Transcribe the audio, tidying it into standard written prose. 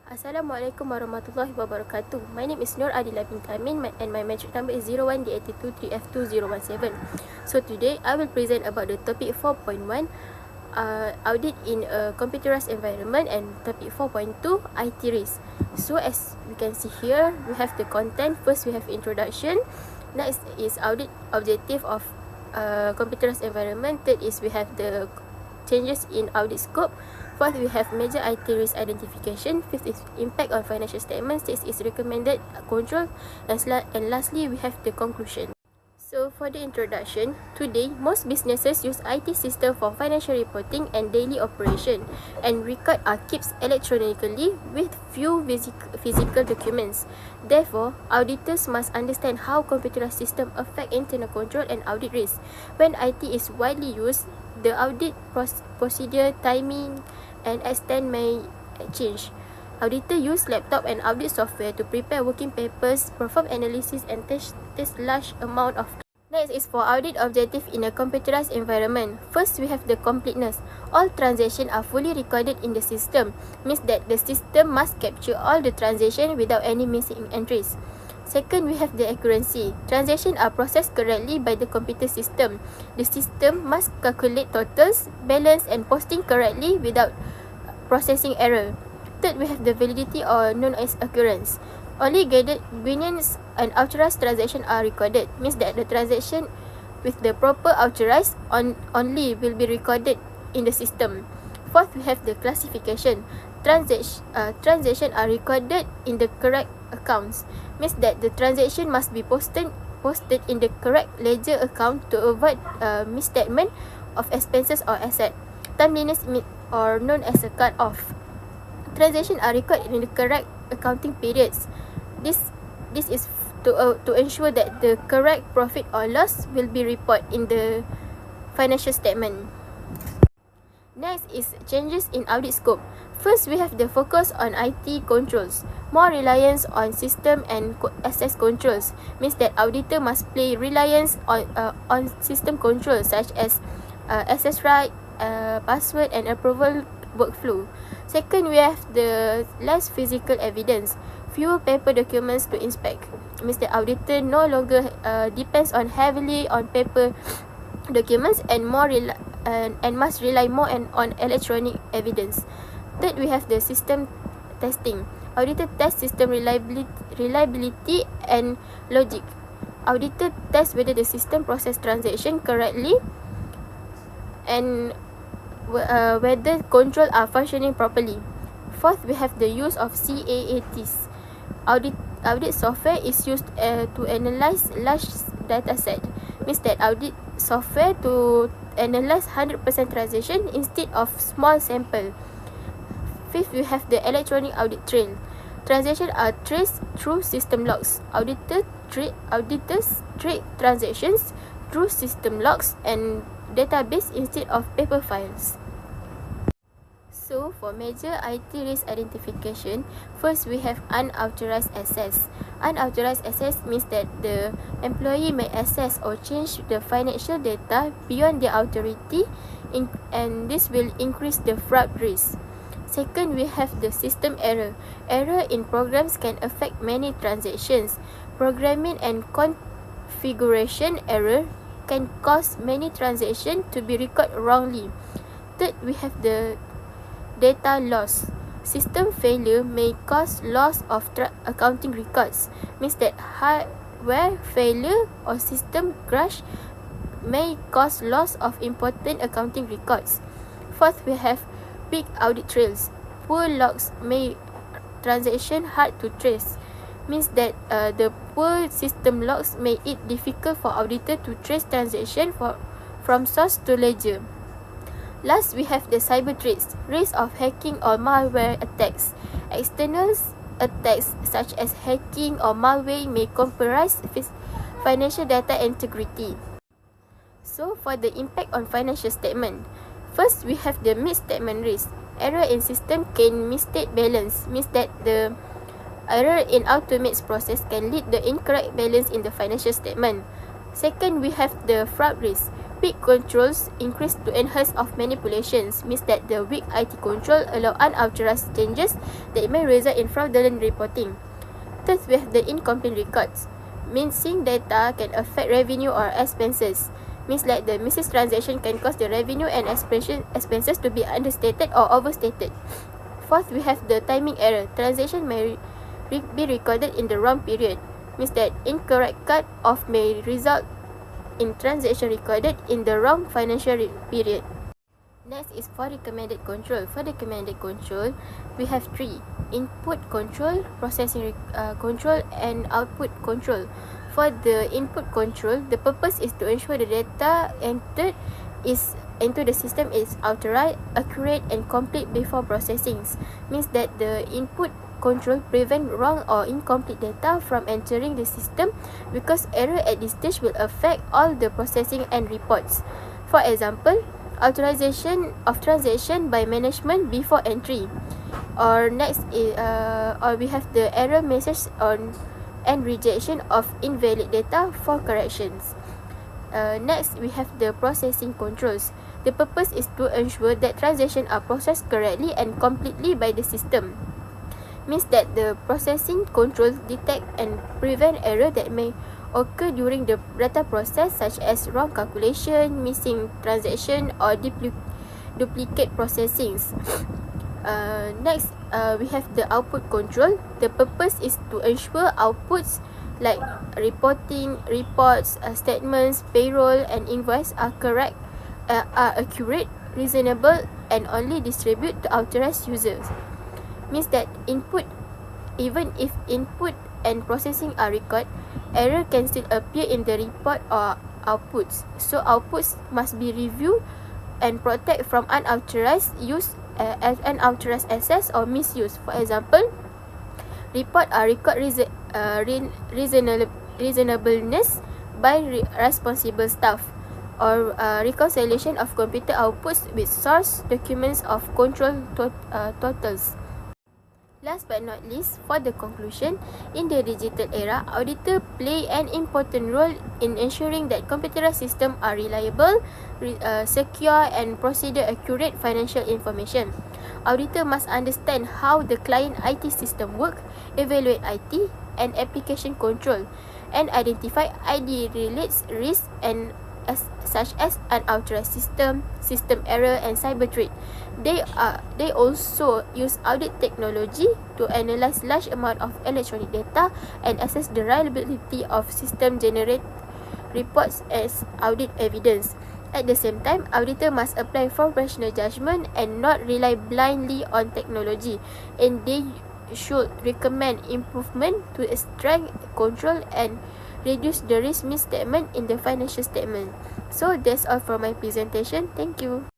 Assalamualaikum warahmatullahi wabarakatuh. My name is Nur Adila bin Amin and my metric number is 01D823F2017. So today I will present about the topic 4.1 audit in a computerized environment and topic 4.2 IT risk. So as we can see here, we have the content. First we have introduction. Next is audit objective of computerized environment. Third is we have the changes in audit scope. Fourth, we have major IT risk identification. Fifth is impact on financial statements. Sixth is recommended control. And lastly, we have the conclusion. So for the introduction, today most businesses use IT system for financial reporting and daily operation, and record are kept electronically with few physical documents. Therefore, auditors must understand how computerized systems affect internal control and audit risk. When IT is widely used, the audit procedure, timing, and extent may change. Auditor use laptop and audit software to prepare working papers, perform analysis, and test large amount of. Next is for audit objective in a computerized environment. First, we have the completeness. All transactions are fully recorded in the system. Means that the system must capture all the transactions without any missing entries. Second, we have the accuracy. Transactions are processed correctly by the computer system. The system must calculate totals, balance, and posting correctly without processing error. Third, we have the validity or known as occurrence. Only guided, guidance, and authorized transactions are recorded. Means that the transaction with the proper authorized only will be recorded in the system. Fourth, we have the classification. Transactions are recorded in the correct accounts. Means that the transaction must be posted in the correct ledger account to avoid misstatement of expenses or asset. Timeliness or known as a cut-off. Transactions are recorded in the correct accounting periods. This is to ensure that the correct profit or loss will be reported in the financial statement. Next is changes in audit scope. First, we have the focus on IT controls. More reliance on system and access controls means that auditor must play reliance on system controls such as access right, password, and approval workflow. Second, we have the less physical evidence. Fewer paper documents to inspect. Means that auditor no longer depends on heavily on paper documents and must rely more on electronic evidence. Third, we have the system testing. Auditor test system reliability and logic. Auditor test whether the system process transaction correctly and whether control are functioning properly. Fourth, we have the use of CAATs. Audit software is used to analyze large data set. Means that audit software to analyze 100% transaction instead of small sample. Fifth, we have the electronic audit trail. Transactions are traced through system logs. Auditors track transactions through system logs and database instead of paper files. So for major IT risk identification, first we have unauthorized access. Unauthorized access means that the employee may access or change the financial data beyond their authority, and this will increase the fraud risk. Second, we have the system error. Error in programs can affect many transactions. Programming and configuration error can cause many transactions to be recorded wrongly. Third, we have the data loss. System failure may cause loss of accounting records. Means that hardware failure or system crash may cause loss of important accounting records. Fourth, we have big audit trails. Poor logs make transaction hard to trace. Means that the poor system logs make it difficult for auditor to trace transaction from source to ledger. Last, we have the cyber threats, risk of hacking or malware attacks. External attacks such as hacking or malware may compromise financial data integrity. So for the impact on financial statement, first we have the misstatement risk. Error in system can misstate balance. Means that the error in automates process can lead the incorrect balance in the financial statement. Second, we have the fraud risk. Weak controls increase to enhance of manipulations, means that the weak IT control allow unauthorized changes that may result in fraudulent reporting. Third, we have the incomplete records. Missing data can affect revenue or expenses. Means like the missing transaction can cause the revenue and expenses to be understated or overstated. Fourth, we have the timing error. Transaction may be recorded in the wrong period. Means that incorrect cut-off may result in transaction recorded in the wrong financial period. Next is for recommended control. For recommended control, we have three: input control, processing control, and output control. For the input control, the purpose is to ensure the data entered into the system is authorized, accurate, and complete before processing. Means that the input control prevent wrong or incomplete data from entering the system, because error at this stage will affect all the processing and reports. For example, authorization of transaction by management before entry. Or next is or we have the error message on and rejection of invalid data for corrections. Next, we have the processing controls. The purpose is to ensure that transactions are processed correctly and completely by the system. Means that the processing controls detect and prevent error that may occur during the data process, such as wrong calculation, missing transaction, or duplicate processings. Next, we have the output control. The purpose is to ensure outputs like reports, statements, payroll, and invoice are correct, are accurate, reasonable, and only distribute to authorized users. Means that even if input and processing are recorded, error can still appear in the report or outputs. So outputs must be reviewed and protect from unauthorized use, unauthorized access or misuse. For example, report are record reasonableness by responsible staff, or reconciliation of computer outputs with source documents of control totals. Last but not least, for the conclusion, in the digital era, auditor play an important role in ensuring that computerized systems are reliable, secure, and procedure accurate financial information. Auditor must understand how the client IT system work, evaluate IT and application control, and identify ID-related risks and such as unauthorized system error, and cyber threat. They also use audit technology to analyze large amount of electronic data and assess the reliability of system generate reports as audit evidence. At the same time, auditor must apply professional judgment and not rely blindly on technology, and they should recommend improvement to extract, control, and reduce the risk misstatement in the financial statement. So that's all for my presentation. Thank you.